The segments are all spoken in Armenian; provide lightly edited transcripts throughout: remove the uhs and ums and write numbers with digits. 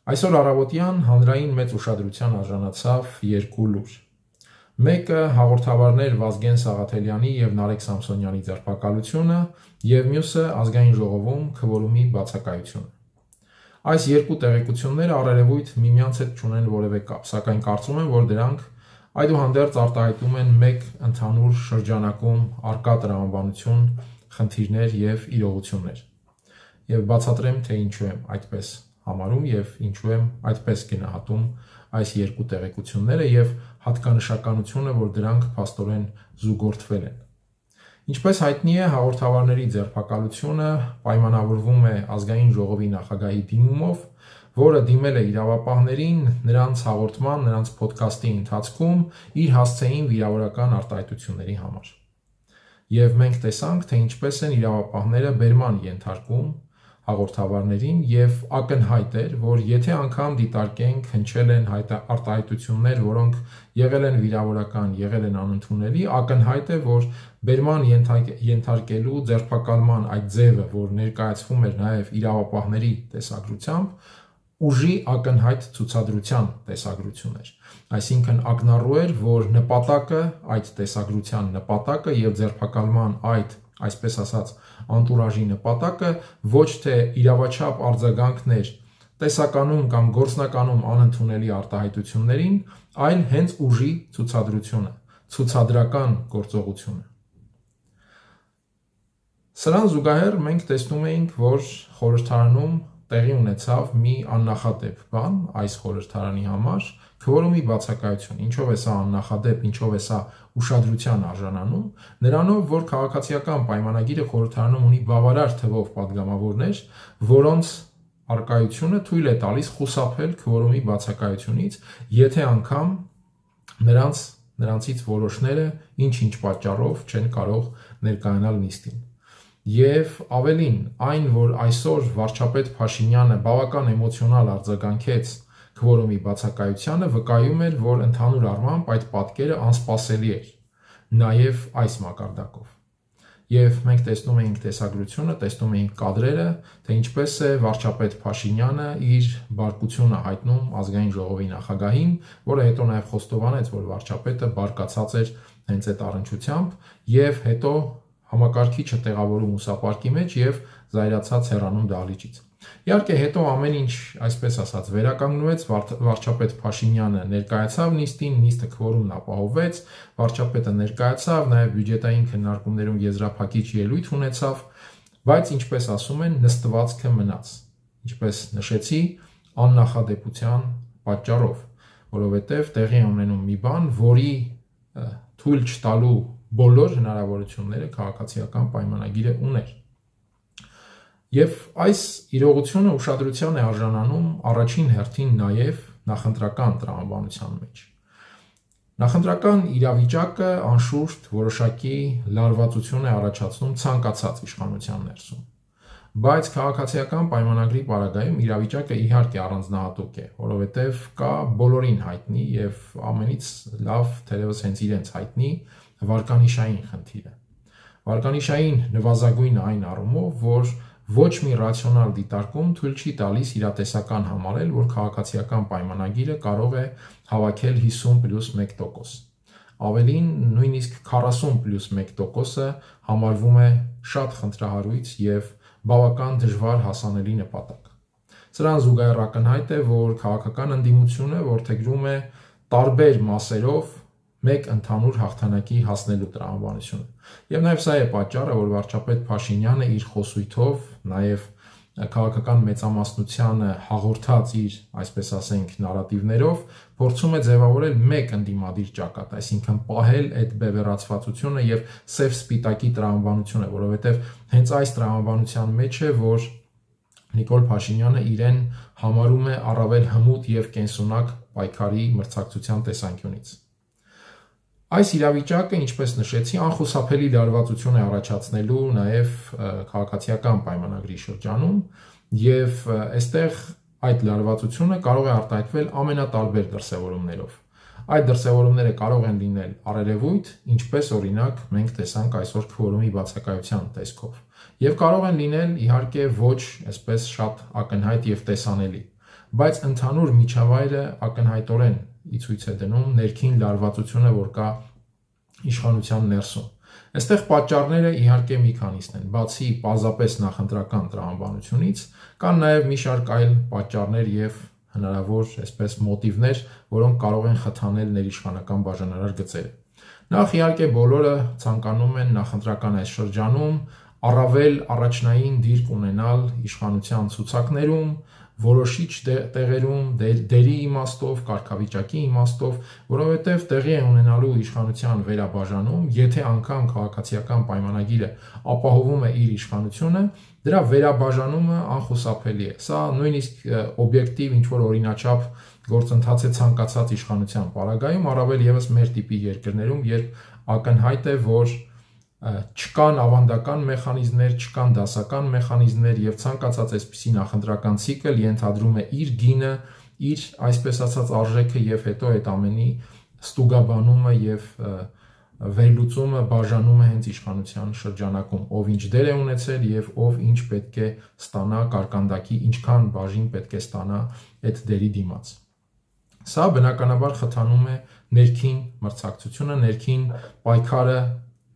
Այսօր առավոտյան հանրային մեծ ուշադրության արժանացավ երկու լուր։ Մեկը հաղորդավարներ Վազգեն Սաղաթելյանի և Նարեկ Սամսոնյանի ձերբակալությունը և մյուսը ազգային ժողովում քվորումի բացակայությունը։ Այս երկու տեղեկությունները առերևույթ միմյանց հետ չունեն որևէ կապ, սակայն կարծում եմ, որ դրանք այդուհանդերձ արտահայտում են մեկ ընդհանուր շրջանակում առկա տրամաբանություն, խնդիրներ և իրողություններ։ Եվ բացատրեմ, թե ինչու եմ այդպես համարում և ինչու եմ այդպես գնահատում այս երկու տեղեկությունները և հատկանշականությունը, որ դրանք փաստորեն զուգորդվել են։ Ինչպես հայտնի է, հաղորդավարների ձերբակալությունը պայմանավորվում է ազգային ժողովի նախագահի դիմումով, որը դիմել է իրավապահներին նրանց հաղորդման, նրանց փոդքասթի ընթացքում իր հասցեին վիրավորական արտահայտությունների համար։ Եվ մենք տեսանք, թե ինչպես են իրավապահները բերման ենթարկում հաղորդավարներին և ակնհայտ էր, որ եթե անգամ դիտարկենք հնչել են արտահայտություններ, որոնք եղել են վիրավորական, եղել են անընդունելի, ակնհայտ է, որ բերման ենթարկելու ձերբակալման այդ ձևը, որ ներկայացվում էր նաև իրավապահների տեսագրությամբ, ուժի ակնհայտ ցուցադրության տեսագրություն էր։ Այսինքն ակնառու էր, որ նպատակը, այդ տեսագրության նպատակը և ձերբակալման այդ, այսպես ասած, անտուրաժի նպատակը ոչ թե իրավաչափ արձագանքներ տեսականում կամ գործնականում անընդունելի արտահայտություններին, այլ հենց ուժի ցուցադրությունը, ցուցադրական գործողությունը։ Սրան զուգահեռ մենք տեսնում էինք, որ խորհրդարանում տեղի ունեցավ մի աննախադեպ բան այս խորհրդարանի համար, քվորումի բացակայություն։ Ինչով է սա աննախադեպ, ինչով է սա ուշադրության արժանանում, նրանով, որ քաղաքացիական պայմանագիրը խորհրդարանում ունի բավարար թվով падգամավորներ, որոնց առկայությունը թույլ է տալիս խուսափել քվորումի բացակայությունից, եթե անգամ նրանցից որոշները ինչ-ինչ պատճառով չեն կարող ներկայանալ նիստին։ Եվ ավելին, այն, որ այսօր վարչապետ Փաշինյանը բավական էմոցիոնալ արձագանքեց քվորումի բացակայությանը, վկայում էր, որ ընդհանուր առմամբ այդ պատկերը անսպասելի էր, նաև այս մակարդակով։ Եվ մենք տեսնում էինք տեսագրությունը, տեսնում էինք կադրերը, թե ինչպես է վարչապետ Փաշինյանը իր բարկությունը հայտնում ազգային ժողովի նախագահին, որը հետո նաև խոստովանեց, որ վարչապետը բարկացած էր հենց այդ առնչությամբ և հետո համակարգիչը տեղավորում ուսապարկի մեջ և զայրացած հեռանում դահլիճից։ Իհարկե հետո ամեն ինչ, այսպես ասած, վերականգնվեց, վարչապետ Փաշինյանը ներկայացավ նիստին, նիստը քվորումն ապահովվեց, վարչապետը ներկայացավ, նաև բյուջետային քննարկումներում եզրափակիչ ելույթ ունեցավ, բայց ինչպես ասում են, նստվածքը մնաց, ինչպես նշեցի, աննախադեպության պատճառով, որովհետև տեղի է ունենում մի բան, որի թույլ չտալու բոլոր հնարավորությունները քաղաքացիական պայմանագիրը ուներ։ Եվ այս իրողությունը ուշադրության է արժանանում առաջին հերթին նաև նախընտրական տրամաբանության մեջ։ Նախընտրական իրավիճակը անշուշտ որոշակի լարվածություն է առաջացնում ցանկացած իշխանության ներսում։ Բայց քաղաքացիական պայմանագրի պարագայում իրավիճակը իհարկե առանձնահատուկ է, որովհետև կա բոլորին հայտնի և ամենից լավ թերևս հենց իրենց հայտնի վարկանիշային խնդիրը։ Վարկանիշային նվազագույնը այն առումով, որ ոչ մի ռացիոնալ դիտարկում թույլ չի տալիս իրատեսական համարել, որ քաղաքացիական պայմանագիրը կարող է հավաքել 50+1%։ Ավելին, նույնիսկ 40+1%-ը համարվում է շատ խնդրահարույց և բավական դժվար հասանելի նպատակ։ Սրան զուգահեռ ակնհայտ է, որ քաղաքական ընդդիմությունը որդեգրում է տարբեր մասերով մեկ ընդհանուր հաղթանակի հասնելու տրամաբանությունը։ Եվ նաև սա է պատճառը, որ վարչապետ Փաշինյանը իր խոսույթով, նաև քաղաքական մեծամասնությանը հաղորդած իր, այսպես ասենք, նարատիվներով փորձում է ձևավորել մեկ ընդդիմադիր ճակատ, այսինքն պահել այդ բևեռացվածությունը և սև-սպիտակի տրամաբանությունը, որովհետև հենց այս տրամաբանության մեջ է, որ Նիկոլ Փաշինյանը իրեն համարում է առավել հմուտ և կենսունակ պայքարի մրցակցության տեսանկյունից։ Այս իրավիճակը, ինչպես նշեցի, անխուսափելի լարվածություն է առաջացնելու նաև քաղաքացիական պայմանագրի շրջանում և այստեղ այդ լարվածությունը կարող է արտահայտվել ամենատարբեր դրսևորումներով։ Այդ դրսևորումները կարող են լինել առերևույթ, ինչպես օրինակ մենք տեսանք այսօր քվորումի բացակայության տեսքով, և կարող են լինել իհարկե ոչ այսպես շատ ակնհայտ և տեսանելի, բայց ընդհանուր միջավայրը ակնհայտորեն ի ցույց է դնում ներքին լարվածությունը, որ կա իշխանության ներսում։ Այստեղ պատճառները իհարկե մի քանիսն են, բացի պարզապես նախընտրական տրամաբանությունից, կան նաև մի շարք այլ պատճառներ եւ հնարավոր այսպես մոտիվներ, որոնք կարող են խթանել ներիշխանական բաժանարար գծերը։ Նախ իհարկե բոլորը ցանկանում են նախընտրական այս շրջանում առավել առաջնային դիրք ունենալ իշխանության ցուցակներում, որոշիչ տեղերում, դերի իմաստով, կարգավիճակի իմաստով, որովհետև տեղի է ունենալու իշխանության վերաբաժանում, եթե անգամ քաղաքացիական պայմանագիրը ապահովում է իր իշխանությունը, դրա վերաբաժանումը անխուսափելի է։ Սա նույնիսկ օբյեկտիվ ինչ-որ օրինաչափ գործընթաց է ցանկացած իշխանության պարագայում, առավել եւս մեր տիպի երկրներում, երբ ակնհայտ է, որ չկան ավանդական մեխանիզմներ, չկան դասական մեխանիզմներ եւ ցանկացած այսպիսի նախընտրական ցիկլ ենթադրում է իր գինը, իր այսպես ասած արժեքը եւ հետո այդ ամենի ստուգաբանումը եւ վերլուծումը բաժանումը հենց իշխանության շրջանակում, ով ինչ դեր է ունեցել եւ ով ինչ պետք է ստանա կարկանդակի, ինչքան բաժին պետք է ստանա այդ դերի դիմաց։ Սա բնականաբար խթանում է ներքին մրցակցությունը, ներքին պայքարը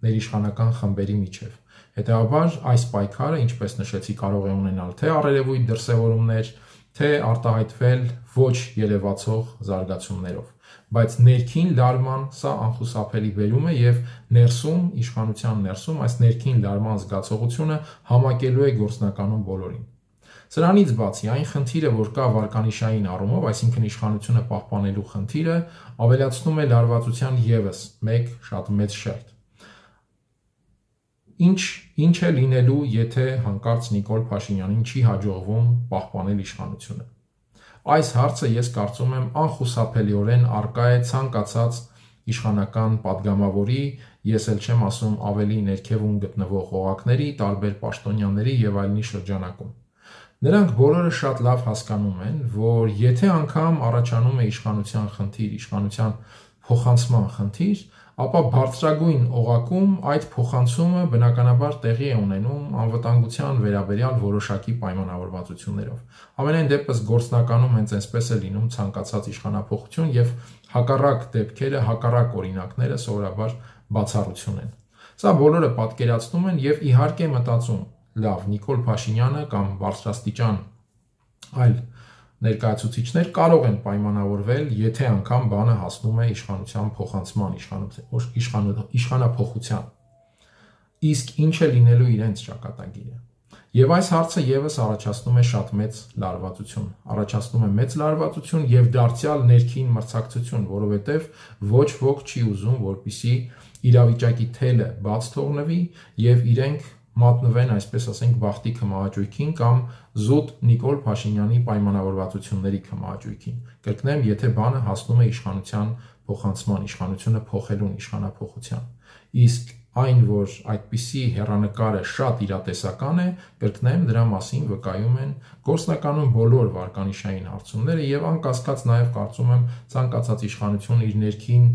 ներիշխանական խմբերի միջև։ Հետևաբար այս պայքարը, ինչպես նշեցի, կարող է ունենալ թե առերևույթ դրսևորումներ, թե արտահայտվել ոչ երևացող զարգացումներով, բայց ներքին լարման սա անխուսափելի բերում է եւ ներսում, իշխանության ներսում այս ներքին լարման զգացողությունը համակելու է գործնականում բոլորին։ Սրանից բացի այն խնդիրը, որ կա վարկանիշային առումով, այսինքն իշխանությունը պահպանելու խնդիրը, ավելացնում է լարվածության եւս մեկ շատ մեծ շերտ։ Ինչ է լինելու, եթե հանկարծ Նիկոլ Փաշինյանին չի հաջողվում պահպանել իշխանությունը։ Այս հարցը ես կարծում եմ անխուսափելիորեն արկա է ցանկացած իշխանական падգամավորի, ես էլ չեմ ասում ավելի ներքևում գտնվող օղակների, տարբեր պաշտոնյաների եւ այլնի շրջանակում։ Նրանք բոլորը շատ լավ հասկանում են, որ եթե անգամ առաջանում է իշխանության խնդիր, իշխանության փոխանցման խնդիր, ապա բարձրագույն օղակում այդ փոխանցումը բնականաբար տեղի է ունենում անվտանգության վերաբերյալ որոշակի պայմանավորվածություններով։ Ամենայն դեպս գործնականում հենց այսպես է լինում ցանկացած իշխանափոխություն եւ հակառակ դեպքերը, հակառակ օրինակները սովորաբար բացառություն են։ Սա բոլորը պատկերացնում են եւ իհարկե մտածում, լավ, Նիկոլ Փաշինյանը կամ բարձրաստիճան այլ ներկայացուցիչներ կարող են պայմանավորվել, եթե անգամ բանը հասնում է իշխանության փոխանցման, իշխանափոխության։ Իսկ ինչ է լինելու իրենց ճակատագիրը։ Եվ այս հարցը եւս առաջացնում է շատ մեծ լարվածություն, առաջացնում է մեծ լարվածություն եւ դարձյալ ներքին մրցակցություն, որովհետեւ ոչ ոք չի ուզում, որպիսի իրավիճակի թելը բաց թողնվի եւ իրենք մատնվեն, այսպես ասենք, բախտի քմահաճույքին կամ զուտ Նիկոլ Փաշինյանի պայմանավորվածությունների քմահաճույքին։ Կրկնեմ, եթե բանը հասնում է իշխանության փոխանցման, իշխանությունը փոխելուն, իշխանափոխության։ Իսկ այն, որ այդպիսի հեռանկարը շատ իրատեսական է, կրկնեմ, դրա մասին վկայում են գործնականում բոլոր վարկանիշային հարցումները եւ անկասկած նաեւ կարծում եմ ցանկացած իշխանություն իր ներքին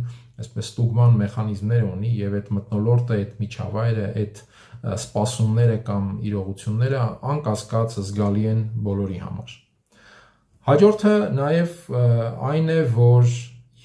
այսպես ստուգման մեխանիզմներ ունի եւ այդ մթնոլորտը, այդ միջավայրը, այդ սպասումները կամ իրողությունները անկասկած զգալի են բոլորի համար։ Հաջորդը նաև այն է, որ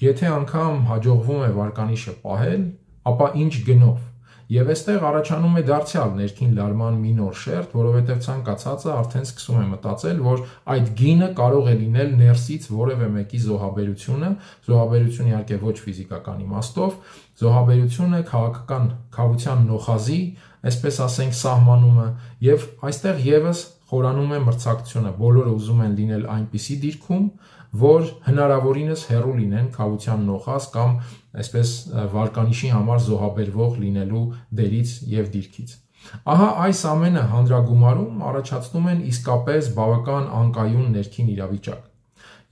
եթե անգամ հաջողվում է վարկանիշը պահել, ապա ինչ գնով։ Եվ այստեղ առաջանում է դարձյալ ներքին լարման մի նոր շերտ, որովհետև ցանկացածը արդեն սկսում է մտածել, որ այդ գինը կարող է լինել ներսից որևէ մեկի զոհաբերությունը, զոհաբերություն իհարկե ոչ ֆիզիկական իմաստով, զոհաբերությունը քաղաքական քավության նոխազի, այսպես ասենք, սահմանումը, եւ այստեղ եւս խորանում է մրցակցությունը, բոլորը ուզում են լինել այնպիսի դիրքում, որ հնարավորինս հեռու լինեն քավության նոխազ կամ այսպես վարկանիշի համար զոհաբերվող լինելու դերից եւ դիրքից։ Ահա այս ամենը հանրագումարում առաջացնում են իսկապես բավական անկայուն ներքին իրավիճակ։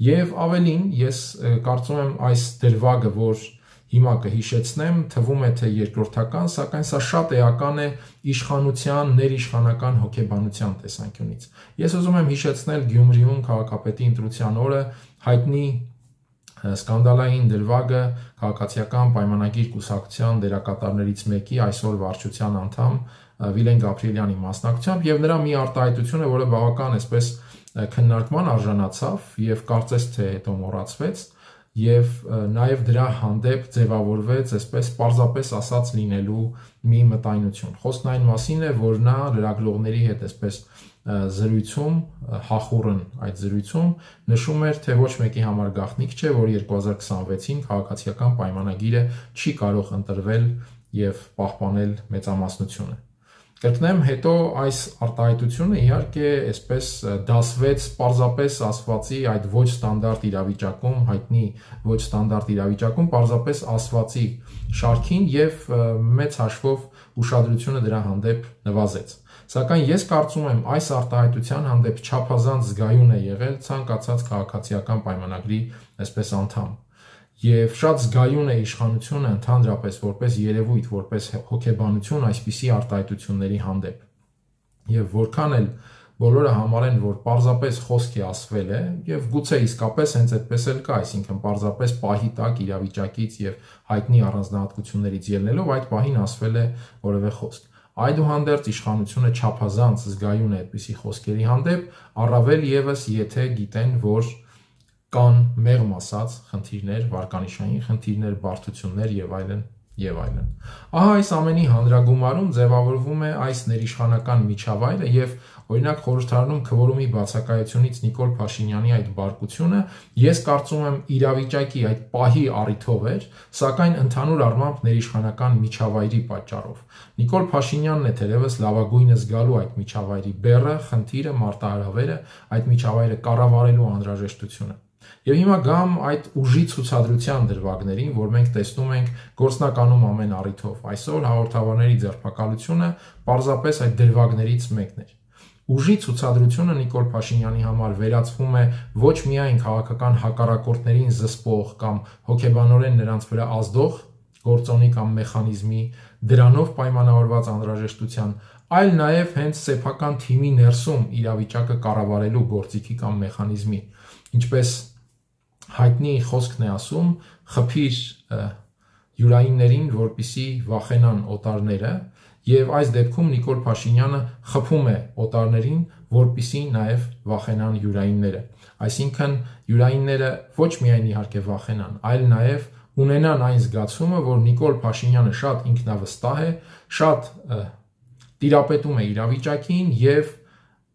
Եվ ավելին, ես կարծում եմ այս դրվագը, որ հիմա կհիշեցնեմ, թվում է թե երկրորդական, սակայն սա շատ էական է իշխանության, ներիշխանական հոգեբանության տեսանկյունից։ Ես ուզում եմ հիշեցնել Գյումրիում քաղաքապետի ընտրության օրը հայտնի սկանդալային դրվագը քաղաքացիական պայմանագիր կուսակցության դերակատարներից մեկի, այսօր վարչության անդամ Վիլեն Գաբրիելյանի մասնակցությամբ եւ նրա մի արտահայտությունը, որը բավական այսպես քննարկման արժանացավ եւ կարծես թե հետո մոռացվեց եւ նաեւ դրա հանդեպ ձևավորվեց այսպես պարզապես ասած լինելու մի մտայնություն։ Խոսքն այն մասին է, որ նա լրագրողների հետ այսպես զրույցում հախուռն այդ զրույցում նշում էր, թե ոչ մեկի համար գաղտնիք չէ, որ 2026-ին քաղաքացիական պայմանագիրը չի կարող ընտրվել եւ պահպանել մեծամասնությունը։ Կրկնեմ, հետո այս արտահայտությունը իհարկե այսպես դասվեց պարզապես ասվածի այդ ոչ ստանդարտ իրավիճակում, հայտնի ոչ ստանդարտ իրավիճակում պարզապես ասվածի շարքին եւ մեծ հաշվով ուշադրությունը դրա հանդեպ նվազեց։ Սակայն ես կարծում եմ այս արտահայտության հանդեպ չափազանց զգայուն է եղել ցանկացած քաղաքացիական պայմանագրի այսպես անդամ։ Եվ շատ զգայուն է իշխանությունը ընդհանրապես որպես երևույթ, որպես հոգեբանություն այսպիսի արտահայտությունների հանդեպ։ Եվ որքան էլ բոլորը համարեն, որ պարզապես խոսքի ասվել է, եւ գուցե իսկապես հենց այդպես էլ կա, այսինքն պարզապես պահի տակ իրավիճակից եւ հայտնի առանձնահատկություններից ելնելով այդ պահին ասվել է որևէ խոսք։ Այդուհանդերձ իշխանությունը չափազանց զգայուն է այդպիսի խոսքերի հանդեպ, առավել եւս եթե գիտեն, որ կան մեղմ ասած խնդիրներ, վարկանիշային խնդիրներ, բարդություններ եւ այլն եւ այլն։ Ահա այս ամենի հանրագումարում ձևավորվում է այս ներիշխանական միջավայրը եւ օրինակ խորհրդարանում քվորումի բացակայությունից Նիկոլ Փաշինյանի այդ բարկությունը ես կարծում եմ իրավիճակի այդ պահի առիթով էր, սակայն ընդհանուր առմամբ ներիշխանական միջավայրի պատճառով։ Նիկոլ Փաշինյանն է թերևս լավագույնս գալու այդ միջավայրի բեռը, խնդիրը, մարտահրավերը, այդ միջավայրը կառավարելու անհրաժեշտությունը։ Եվ հիմա գամ այդ ուժի ցուցադրության դրվագներին, որ մենք տեսնում ենք գործնականում ամեն առիթով։ Այսօր հաղորդավարների ձերբակալությունը պարզապես այդ դրվագներից մեկն էր։ Ուժի ցուցադրությունը Նիկոլ Փաշինյանի համար վերածվում է ոչ միայն քաղաքական հակառակորդներին զսպող կամ հոգեբանորեն նրանց վրա ազդող գործոնի կամ մեխանիզմի դրանով պայմանավորված անհրաժեշտության, այլ նաև հենց սեփական թիմի ներսում իրավիճակը կառավարելու գործիքի կամ մեխանիզմի, ինչպես հայտնի խոսքն է ասում, խփիր յուրայիններին, որպիսի վախենան օտարները, եւ այս դեպքում Նիկոլ Փաշինյանը խփում է օտարներին, որպիսի նաև վախենան յուրայինները։ Այսինքն յուրայինները ոչ միայն իհարկե վախենան, այլ նաև ունենան այն զգացումը, որ Նիկոլ Փաշինյանը շատ ինքնավստահ է, շատ տիրապետում է իրավիճակին եւ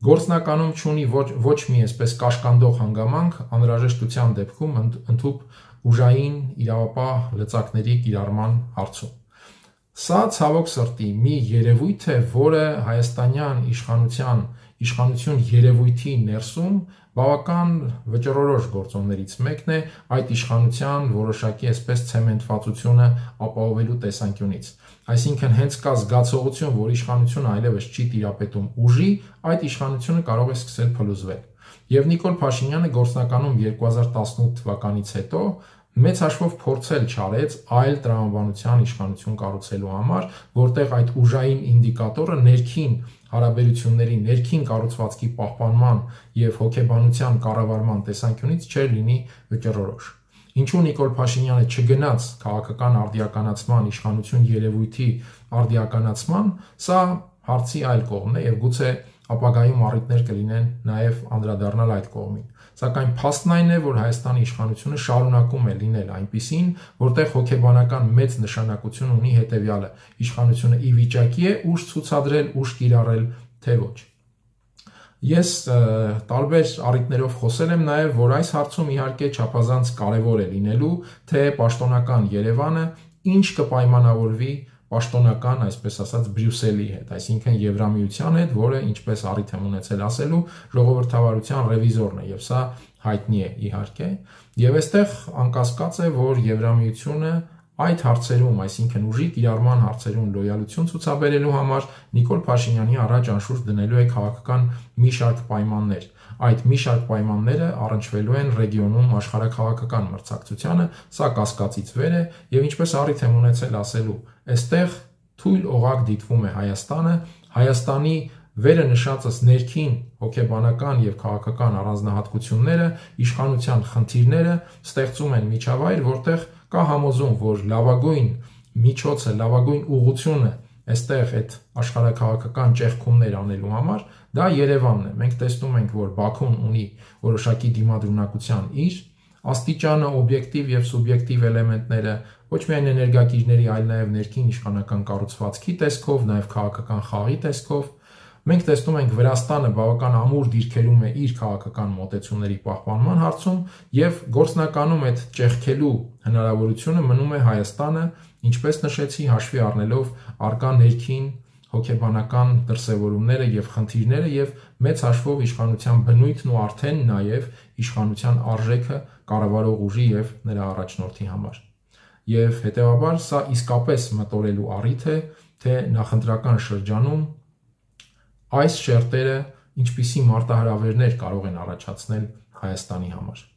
գործնականում չունի ոչ մի այսպես կաշկանդող հանգամանք անհրաժեշտության դեպքում ընդհուպ ուժային իրավապահ լծակների կիրառման հարցում։ Սա ցավոք սրտի մի երևույթ է, որը հայաստանյան իշխանություն երևույթի ներսում բավական վճռորոշ գործոններից մեկն է այդ իշխանության որոշակի այսպես ցեմենտվածությունը ապահովելու տեսանկյունից։ Այսինքն հենց կա զգացողություն, որ իշխանությունը այլևս չի տիրապետում ուժի, այդ իշխանությունը կարող է սկսել փլուզվել։ Եվ Նիկոլ Փաշինյանը գործնականում 2018 թվականից հետո մեծ հաշվով փորձել չարեց այլ տրամաբանության իշխանություն կառուցելու համար, որտեղ այդ ուժային ինդիկատորը ներքին հարաբերությունների, ներքին կառուցվածքի պահպանման եւ հոգեբանության կառավարման տեսանկյունից չէր լինի վճռորոշ։ Ինչու Նիկոլ Փաշինյանը չգնաց քաղաքական արդիականացման, իշխանություն երևույթի արդիականացման, սա հարցի այլ կողմն է եւ գուցե ապագայում առիթներ կլինեն նաեւ անդրադառնալ այդ կողմին։ Սակայն փաստն այն է, որ Հայաստանի իշխանությունը շարունակում է լինել այնպիսին, որտեղ հոգեբանական մեծ նշանակություն ունի հետեւյալը. իշխանությունը ի վիճակի է ուժ ցուցադրել, ուժ կիրառել, թե ոչ։ Ես տարբեր առիթներով խոսել եմ նաև, որ այս հարցում իհարկե չափազանց կարևոր է լինելու, թե պաշտոնական Երևանը ինչ կպայմանավորվի պաշտոնական, այսպես ասած, Բրյուսելի հետ, այսինքն Եվրամիության հետ, որը ինչպես առիթ եմ ունեցել ասելու, ժողովրդավարության ռևիզորն է, եւ սա հայտնի է իհարկե, եւ այստեղ անկասկած է, որ Եվրամիությունը այդ հարցերում, այսինքն ուժի կիրառման հարցերում լոյալություն ցուցաբերելու համար Նիկոլ Փաշինյանի առաջ անշուշտ դնելու է քաղաքական մի շարք պայմաններ։ Այդ մի շարք պայմանները առնչվելու են ռեգիոնում աշխարհաքաղաքական մրցակցությանը, սա կասկածից վեր է եւ ինչպես առիթ եմ ունեցել ասելու, այստեղ թույլ օղակ դիտվում է Հայաստանը, Հայաստանի վերը նշածս ներքին հոգեբանական եւ քաղաքական առանձնահատկությունները, իշխանության խնդիրները ստեղծում են միջավայր, որտեղ կա համոզում, որ լավագույն միջոցը, լավագույն ուղղությունը այստեղ այդ աշխարհաքաղաքական ճեղքումներ անելու համար, դա Երևանն է։ Մենք տեսնում ենք, որ Բաքուն ունի որոշակի դիմադրունակության իր աստիճանը, օբյեկտիվ եւ սուբյեկտիվ էլեմենտները, ոչ միայն էներգակիրների, այլ նաեւ ներքին իշխանական կառուցվածքի տեսքով, նաեւ քաղաքական խաղի տեսքով։ Մենք տեսնում ենք Վրաստանը բավական ամուր դիրքերում է իր քաղաքական մոտեցումների պահպանման հարցում եւ գործնականում այդ ճեղքելու հնարավորությունը մնում է Հայաստանը, ինչպես նշեցի, հաշվի առնելով արկա ներքին հոգեբանական դրսևորումները եւ խնդիրները եւ մեծ հաշվով իշխանության բնույթն ու արդեն նաեւ իշխանության արժեքը կառավարող ուժի եւ նրա առաջնորդի համար։ Եվ հետեւաբար սա իսկապես մտորելու առիթ է, թե նախընտրական շրջանում այս շերտերը ինչպիսի մարտահրավերներ կարող են առաջացնել Հայաստանի համար։